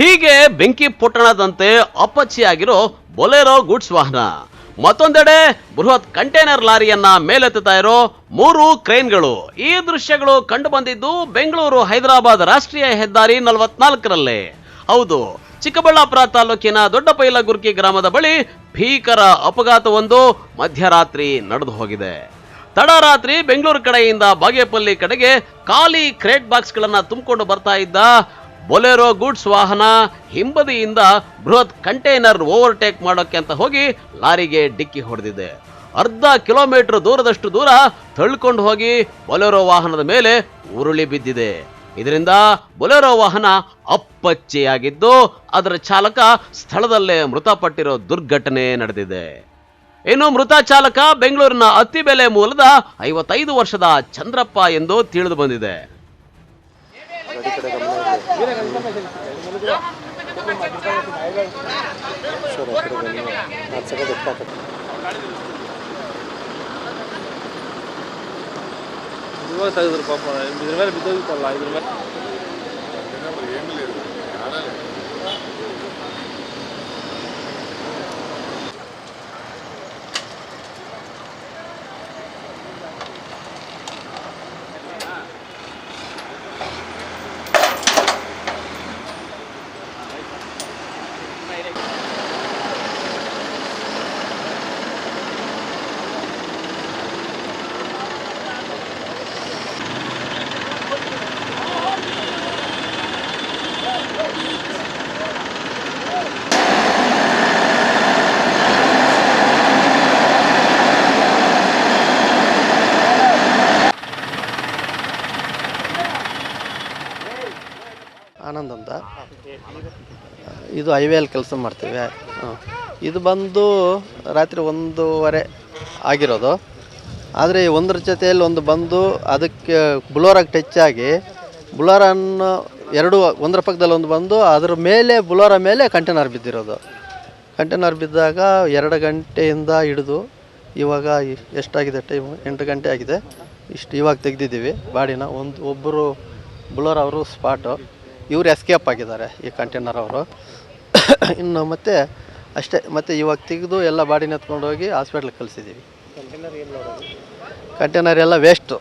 ಹೀಗೆ ಬೆಂಕಿ ಪೊಟ್ಟಣದಂತೆ ಅಪ್ಪಚ್ಚಿಯಾಗಿರೋ Bolero goods ವಾಹನ. ಮತ್ತೊಂದೆಡೆ ಬೃಹತ್ ಕಂಟೈನರ್ ಲಾರಿಯನ್ನ ಮೇಲೆತ್ತುತ್ತಾ ಇರೋ 3 ಕ್ರೇನ್ಗಳು. ಈ ದೃಶ್ಯಗಳು ಕಂಡು ಬಂದಿದ್ದು ಬೆಂಗಳೂರು ಹೈದರಾಬಾದ್ ರಾಷ್ಟ್ರೀಯ ಹೆದ್ದಾರಿ 44ರಲ್ಲೇ. ಹೌದು, ಚಿಕ್ಕಬಳ್ಳಾಪುರ ತಾಲೂಕಿನ ದೊಡ್ಡಪೈಲಗುರ್ಕಿ ಗ್ರಾಮದ ಬಳಿ ಭೀಕರ ಅಪಘಾತವೊಂದು ಮಧ್ಯರಾತ್ರಿ ನಡೆದು ಹೋಗಿದೆ. ತಡರಾತ್ರಿ ಬೆಂಗಳೂರು ಕಡೆಯಿಂದ ಬಾಗೇಪಲ್ಲಿ ಕಡೆಗೆ ಖಾಲಿ ಕ್ರೇಟ್ ಬಾಕ್ಸ್ಗಳನ್ನ ತುಂಬಿಕೊಂಡು ಬರ್ತಾ ಇದ್ದ ಬೊಲೆರೋ ಗೂಡ್ಸ್ ವಾಹನ ಹಿಂಬದಿಯಿಂದ ಬೃಹತ್ ಕಂಟೈನರ್ ಓವರ್ಟೇಕ್ ಮಾಡೋಕೆ ಅಂತ ಹೋಗಿ ಲಾರಿಗೆ ಡಿಕ್ಕಿ ಹೊಡೆದಿದೆ. ಅರ್ಧ ಕಿಲೋಮೀಟರ್ ದೂರದಷ್ಟು ದೂರ ತಳ್ಕೊಂಡು ಹೋಗಿ ಬೊಲೆರೋ ವಾಹನದ ಮೇಲೆ ಉರುಳಿ ಬಿದ್ದಿದೆ. ಇದರಿಂದ ಬೊಲೆರೋ ವಾಹನ ಅಪ್ಪಚ್ಚೆಯಾಗಿದ್ದು ಅದರ ಚಾಲಕ ಸ್ಥಳದಲ್ಲೇ ಮೃತಪಟ್ಟಿರೋ ದುರ್ಘಟನೆ ನಡೆದಿದೆ. ಇನ್ನು ಮೃತ ಚಾಲಕ ಬೆಂಗಳೂರಿನ ಅತ್ತಿಬೆಲೆ ಮೂಲದ 55 ವರ್ಷದ ಚಂದ್ರಪ್ಪ ಎಂದು ತಿಳಿದು ಬಂದಿದೆ. ಆನಂದ್ ಅಂತ, ಇದು ಹೈವೇಲಿ ಕೆಲಸ ಮಾಡ್ತೀವಿ. ಇದು ಬಂದು ರಾತ್ರಿ 1:15 ಆಗಿರೋದು. ಆದರೆ ಒಂದರ ಜೊತೆಯಲ್ಲಿ ಒಂದು ಬಂದು ಅದಕ್ಕೆ ಬುಲೋರಾಗಿ ಟಚ್ ಆಗಿ ಬುಲೋರನ್ನು ಒಂದರ ಪಕ್ಕದಲ್ಲಿ ಒಂದು ಬಂದು ಅದರ ಮೇಲೆ ಬುಲೋರ ಮೇಲೆ ಕಂಟೈನರ್ ಬಿದ್ದಿರೋದು. ಕಂಟೈನರ್ ಬಿದ್ದಾಗ 2 ಗಂಟೆಯಿಂದ ಹಿಡಿದು ಇವಾಗ ಎಷ್ಟಾಗಿದೆ ಟೈಮು? 8 ಗಂಟೆ ಆಗಿದೆ. ಇವಾಗ ತೆಗೆದಿದ್ದೀವಿ ಬಾಡಿನ. ಒಬ್ಬರು ಬುಲೋರ್ ಅವರು ಸ್ಪಾಟು, ಇವರು ಎಸ್ಕೇಪ್ ಆಗಿದ್ದಾರೆ ಈ ಕಂಟೈನರ್ ಅವರು. ಇನ್ನು ಮತ್ತೆ ಅಷ್ಟೇ. ಮತ್ತು ಇವಾಗ ತೆಗೆದು ಎಲ್ಲ ಬಾಡಿನ ಎತ್ಕೊಂಡು ಹೋಗಿ ಹಾಸ್ಪಿಟ್ಲಿಗೆ ಕಳಿಸಿದ್ದೀವಿ. ಕಂಟೈನರ್ ಎಲ್ಲ ವೇಸ್ಟು.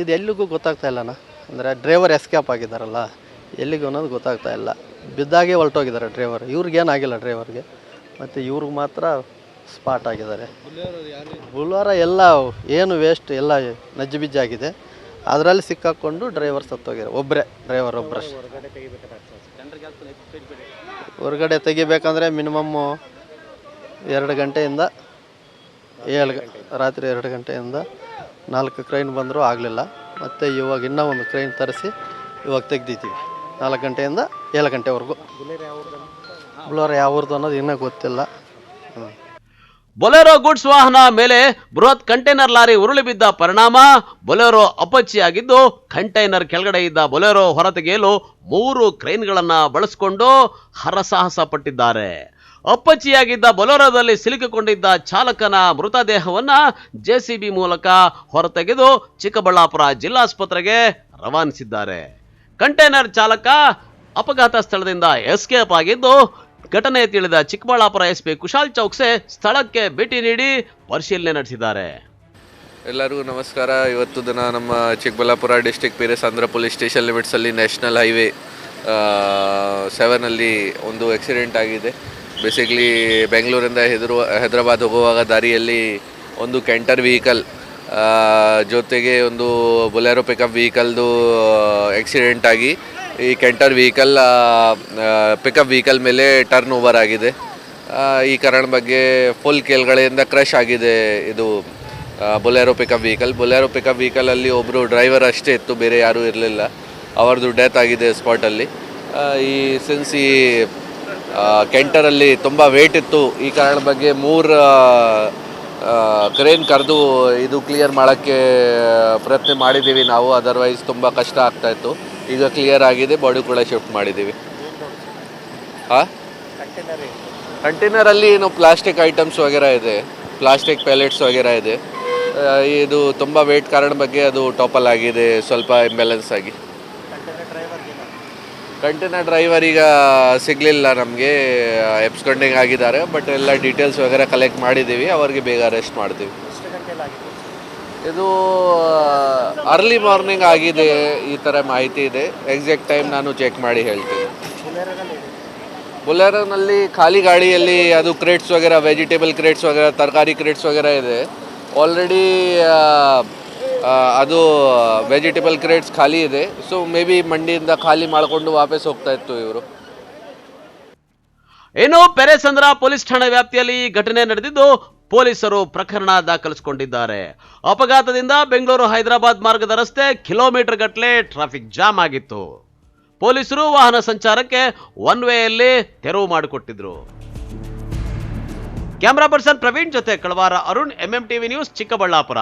ಇದು ಎಲ್ಲಿಗೂ ಗೊತ್ತಾಗ್ತಾ ಇಲ್ಲಣ್ಣ. ಅಂದರೆ ಡ್ರೈವರ್ ಎಸ್ಕೇಪ್ ಆಗಿದ್ದಾರಲ್ಲ, ಎಲ್ಲಿಗೂ ಅನ್ನೋದು ಗೊತ್ತಾಗ್ತಾ ಇಲ್ಲ. ಬಿದ್ದಾಗೆ ಹೊರಟೋಗಿದ್ದಾರೆ ಡ್ರೈವರ್. ಇವ್ರಿಗೇನಾಗಿಲ್ಲ ಡ್ರೈವರ್ಗೆ, ಮತ್ತು ಇವ್ರಿಗೆ ಮಾತ್ರ ಸ್ಪಾಟ್ ಆಗಿದ್ದಾರೆ. ಬುಲೋರ ಎಲ್ಲ ಏನು ವೇಸ್ಟ್ ಎಲ್ಲ ನಜ್ಜುಬಿಜ್ಜಾಗಿದೆ. ಅದರಲ್ಲಿ ಸಿಕ್ಕಾಕೊಂಡು ಡ್ರೈವರ್ ಸತ್ತೋಗಿದ್ದಾರೆ. ಒಬ್ಬರೇ ಡ್ರೈವರ್ ಒಬ್ಬರಷ್ಟು. ಹೊರಗಡೆ ತೆಗಿಬೇಕಂದ್ರೆ ಮಿನಿಮಮ್ಮು 2 ಗಂಟೆಯಿಂದ ರಾತ್ರಿ 2 ಗಂಟೆಯಿಂದ 4 ಕ್ರೈನ್ ಬಂದರೂ ಆಗಲಿಲ್ಲ. ಮತ್ತು ಇವಾಗ ಇನ್ನೂ ಒಂದು ಕ್ರೈನ್ ತರಿಸಿ ಇವಾಗ ತೆಗ್ದಿದ್ದೀವಿ. 4 ಗಂಟೆಯಿಂದ 7 ಗಂಟೆವರೆಗೂ. ಬುಲೋರ ಯಾವ್ದು ಅನ್ನೋದು ಇನ್ನೂ ಗೊತ್ತಿಲ್ಲ. ಬೊಲೆರೋ ಗೂಡ್ಸ್ ವಾಹನ ಮೇಲೆ ಬೃಹತ್ ಕಂಟೈನರ್ ಲಾರಿ ಉರುಳಿ ಬಿದ್ದ ಪರಿಣಾಮ ಬೊಲೆರೋ ಅಪ್ಪಚ್ಚಿಯಾಗಿದ್ದು, ಕಂಟೈನರ್ ಕೆಳಗಡೆ ಇದ್ದ ಬೊಲೆರೋ ಹೊರತೆಗೆಯಲು 3 ಕ್ರೇನ್ಗಳನ್ನ ಬಳಸಿಕೊಂಡು ಹರಸಾಹಸ ಪಟ್ಟಿದ್ದಾರೆ. ಅಪ್ಪಚ್ಚಿಯಾಗಿದ್ದ ಬೊಲೆರೋದಲ್ಲಿ ಸಿಲುಕಿಕೊಂಡಿದ್ದ ಚಾಲಕನ ಮೃತದೇಹವನ್ನ ಜೆಸಿಬಿ ಮೂಲಕ ಹೊರತೆಗೆದು ಚಿಕ್ಕಬಳ್ಳಾಪುರ ಜಿಲ್ಲಾಸ್ಪತ್ರೆಗೆ ರವಾನಿಸಿದ್ದಾರೆ. ಕಂಟೈನರ್ ಚಾಲಕ ಅಪಘಾತ ಸ್ಥಳದಿಂದ ಎಸ್ಕೇಪ್ ಆಗಿದ್ದು, ಘಟನೆ ತಿಳಿದ ಚಿಕ್ಕಬಳ್ಳಾಪುರ ಎಸ್ಪಿ ಕುಶಾಲ್ ಚೌಕ್ಸೆ ಸ್ಥಳಕ್ಕೆ ಭೇಟಿ ನೀಡಿ ಪರಿಶೀಲನೆ ನಡೆಸಿದ್ದಾರೆ. ಎಲ್ಲರಿಗೂ ನಮಸ್ಕಾರ. ಇವತ್ತು ದಿನ ನಮ್ಮ Chikkaballapur district Peresandra police station ಲಿಮಿಟ್ಸಲ್ಲಿ ನ್ಯಾಷನಲ್ ಹೈವೇ 7ನಲ್ಲಿ ಒಂದು ಆಕ್ಸಿಡೆಂಟ್ ಆಗಿದೆ. ಬೇಸಿಕ್ಲಿ ಬೆಂಗಳೂರಿಂದ ಹೈದರಾಬಾದ್ ಹೋಗುವಾಗ ದಾರಿಯಲ್ಲಿ ಒಂದು ಕ್ಯಾಂಟರ್ ವೆಹಿಕಲ್ ಜೊತೆಗೆ ಒಂದು ಬೊಲೆರೋ ಪಿಕಪ್ ವೆಹಿಕಲ್ದು ಆಕ್ಸಿಡೆಂಟ್ ಆಗಿ ಈ ಕ್ಯಾಂಟರ್ ವೆಹಿಕಲ್ ಪಿಕಪ್ ವೆಹಿಕಲ್ ಮೇಲೆ ಟರ್ನ್ ಓವರ್ ಆಗಿದೆ. ಈ ಕಾರಣ ಬಗ್ಗೆ ಫುಲ್ ಕೆಳಗಡೆಯಿಂದ ಕ್ರಶ್ ಆಗಿದೆ ಇದು ಬೊಲೆರೋ ಪಿಕಪ್ ವೆಹಿಕಲಲ್ಲಿ ಒಬ್ಬರು ಡ್ರೈವರ್ ಅಷ್ಟೇ ಇತ್ತು, ಬೇರೆ ಯಾರೂ ಇರಲಿಲ್ಲ. ಅವ್ರದ್ದು ಡೆತ್ ಆಗಿದೆ ಸ್ಪಾಟಲ್ಲಿ. ಈ ಸಿನ್ಸ್ ಈ ಕ್ಯಾಂಟರಲ್ಲಿ ತುಂಬ ವೇಟ್ ಇತ್ತು, ಈ ಕಾರಣ ಬಗ್ಗೆ 3 ಕ್ರೇನ್ ಕರೆದು ಇದು ಕ್ಲಿಯರ್ ಮಾಡೋಕ್ಕೆ ಪ್ರಯತ್ನ ಮಾಡಿದ್ದೀವಿ ನಾವು. ಅದರ್ವೈಸ್ ತುಂಬ ಕಷ್ಟ ಆಗ್ತಾಯಿತ್ತು. ಈಗ ಕ್ಲಿಯರ್ ಆಗಿದೆ, ಬಾಡಿ ಕೂಡ ಶಿಫ್ಟ್ ಮಾಡಿದ್ದೀವಿ. ಕಂಟೈನರಲ್ಲಿ ಏನು ಪ್ಲಾಸ್ಟಿಕ್ ಐಟಮ್ಸ್ ವಗೇರ ಇದೆ, ಪ್ಲಾಸ್ಟಿಕ್ ಪ್ಯಾಲೆಟ್ಸ್ ವಗೇರ ಇದೆ. ಇದು ತುಂಬ ವೇಟ್ ಕಾರಣ ಬಗ್ಗೆ ಅದು ಟಾಪಲ್ ಆಗಿದೆ, ಸ್ವಲ್ಪ ಇಂಬ್ಯಾಲೆನ್ಸ್ ಆಗಿ. ಕಂಟೈನರ್ ಡ್ರೈವರ್ ಈಗ ಸಿಗಲಿಲ್ಲ ನಮಗೆ, ಎಬ್ಸ್ಕೊಂಡಿಂಗ್ ಆಗಿದ್ದಾರೆ. ಬಟ್ ಎಲ್ಲ ಡೀಟೇಲ್ಸ್ ವಗೇರೆ ಕಲೆಕ್ಟ್ ಮಾಡಿದ್ದೀವಿ, ಅವ್ರಿಗೆ ಬೇಗ ಅರೆಸ್ಟ್ ಮಾಡ್ತೀವಿ. ಇದು ಅರ್ಲಿ ಮಾರ್ನಿಂಗ್ ಆಗಿದೆ, ಈ ಥರ ಮಾಹಿತಿ ಇದೆ. ಎಕ್ಸಾಕ್ಟ್ ಟೈಮ್ ನಾನು ಚೆಕ್ ಮಾಡಿ ಹೇಳ್ತೀನಿ. ಬುಲೆರೋನಲ್ಲಿ ಖಾಲಿ ಗಾಡಿಯಲ್ಲಿ ಅದು ಕ್ರೇಟ್ಸ್ ವಗೇರೆ, ವೆಜಿಟೇಬಲ್ ಕ್ರೇಟ್ಸ್ ವಗೇರೆ, ತರಕಾರಿ ಕ್ರೇಟ್ಸ್ ವಗೇರೆ ಇದೆ. ಆಲ್ರೆಡಿ ಅದು ವೆಜಿಟೇಬಲ್ ಕ್ರೇಟ್ಸ್ ಖಾಲಿ ಇದೆ. ಸೊ ಮೇ ಬಿ ಮಂಡಿಯಿಂದ ಖಾಲಿ ಮಾಡಿಕೊಂಡು ವಾಪಸ್ ಹೋಗ್ತಾ ಇತ್ತು ಇವರು. ಇನ್ನು ಪೆರೇಸಂದ್ರ ಪೊಲೀಸ್ ಠಾಣಾ ವ್ಯಾಪ್ತಿಯಲ್ಲಿ ಈ ಘಟನೆ ನಡೆದಿದ್ದು ಪೊಲೀಸರು ಪ್ರಕರಣ ದಾಖಲಿಸಿಕೊಂಡಿದ್ದಾರೆ. ಅಪಘಾತದಿಂದ ಬೆಂಗಳೂರು ಹೈದರಾಬಾದ್ ಮಾರ್ಗದ ರಸ್ತೆ ಕಿಲೋಮೀಟರ್ ಗಟ್ಟಲೆ ಟ್ರಾಫಿಕ್ ಜಾಮ್ ಆಗಿತ್ತು. ಪೊಲೀಸರು ವಾಹನ ಸಂಚಾರಕ್ಕೆ ಒನ್ ವೇಯಲ್ಲಿ ತೆರವು ಮಾಡಿಕೊಟ್ಟಿದ್ರು. ಕ್ಯಾಮರಾ ಪರ್ಸನ್ ಪ್ರವೀಣ್ ಜೊತೆ ಕಳವಾರ ಅರುಣ್, MMTV ನ್ಯೂಸ್, ಚಿಕ್ಕಬಳ್ಳಾಪುರ.